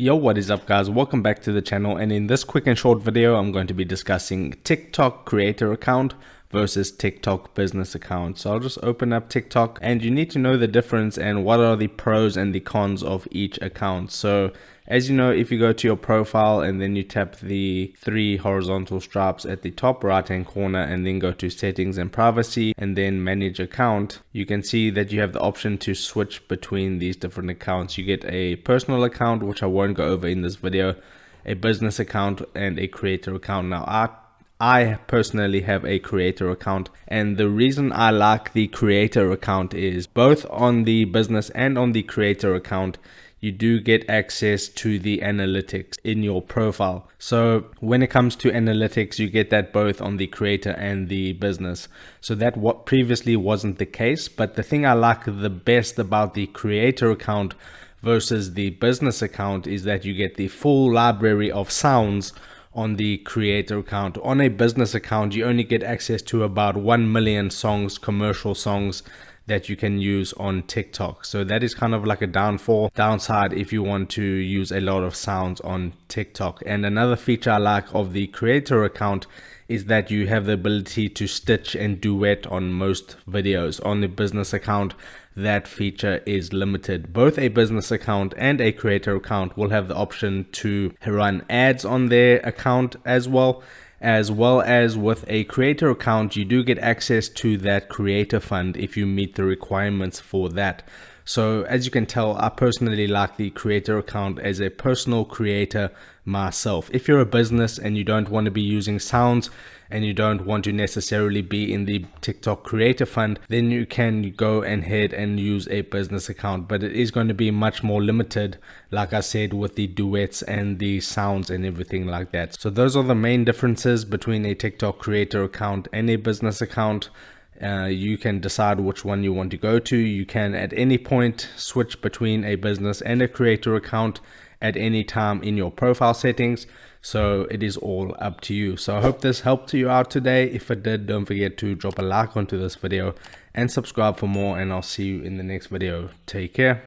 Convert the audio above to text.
Yo, what is up guys? Welcome back to the channel, and in this quick and short video I'm going to be discussing TikTok creator account versus TikTok business account. So I'll just open up TikTok, and you need to know the difference and what are the pros and the cons of each account. So as you know, if you go to your profile and then you tap the three horizontal stripes at the top right hand corner and then go to settings and privacy and then manage account, you can see that you have the option to switch between these different accounts. You get a personal account, which I won't go over in this video, a business account, and a creator account. Now I personally have a creator account, and the reason I like the creator account is both on the business and on the creator account you do get access to the analytics in your profile. So when it comes to analytics, you get that both on the creator and the business. So that what previously wasn't the case. But the thing I like the best about the creator account versus the business account is that you get the full library of sounds on the creator account. On a business account, you only get access to about 1 million songs, commercial songs, that you can use on TikTok. So that is kind of like a downside if you want to use a lot of sounds on TikTok. And another feature I like of the creator account is that you have the ability to stitch and duet on most videos. On the business account, that feature is limited. Both a business account and a creator account will have the option to run ads on their account as well as with a creator account, you do get access to that creator fund if you meet the requirements for that. So as you can tell, I personally like the creator account as a personal creator myself. If you're a business and you don't want to be using sounds and you don't want to necessarily be in the TikTok creator fund, then you can go ahead and use a business account, but it is going to be much more limited, like I said, with the duets and the sounds and everything like that. So those are the main differences between a TikTok creator account and a business account. You can decide which one you want to go to. You can at any point switch between a business and a creator account at any time in your profile settings. So it is all up to you. So I hope this helped you out today. If it did, don't forget to drop a like onto this video and subscribe for more, and I'll see you in the next video. Take care.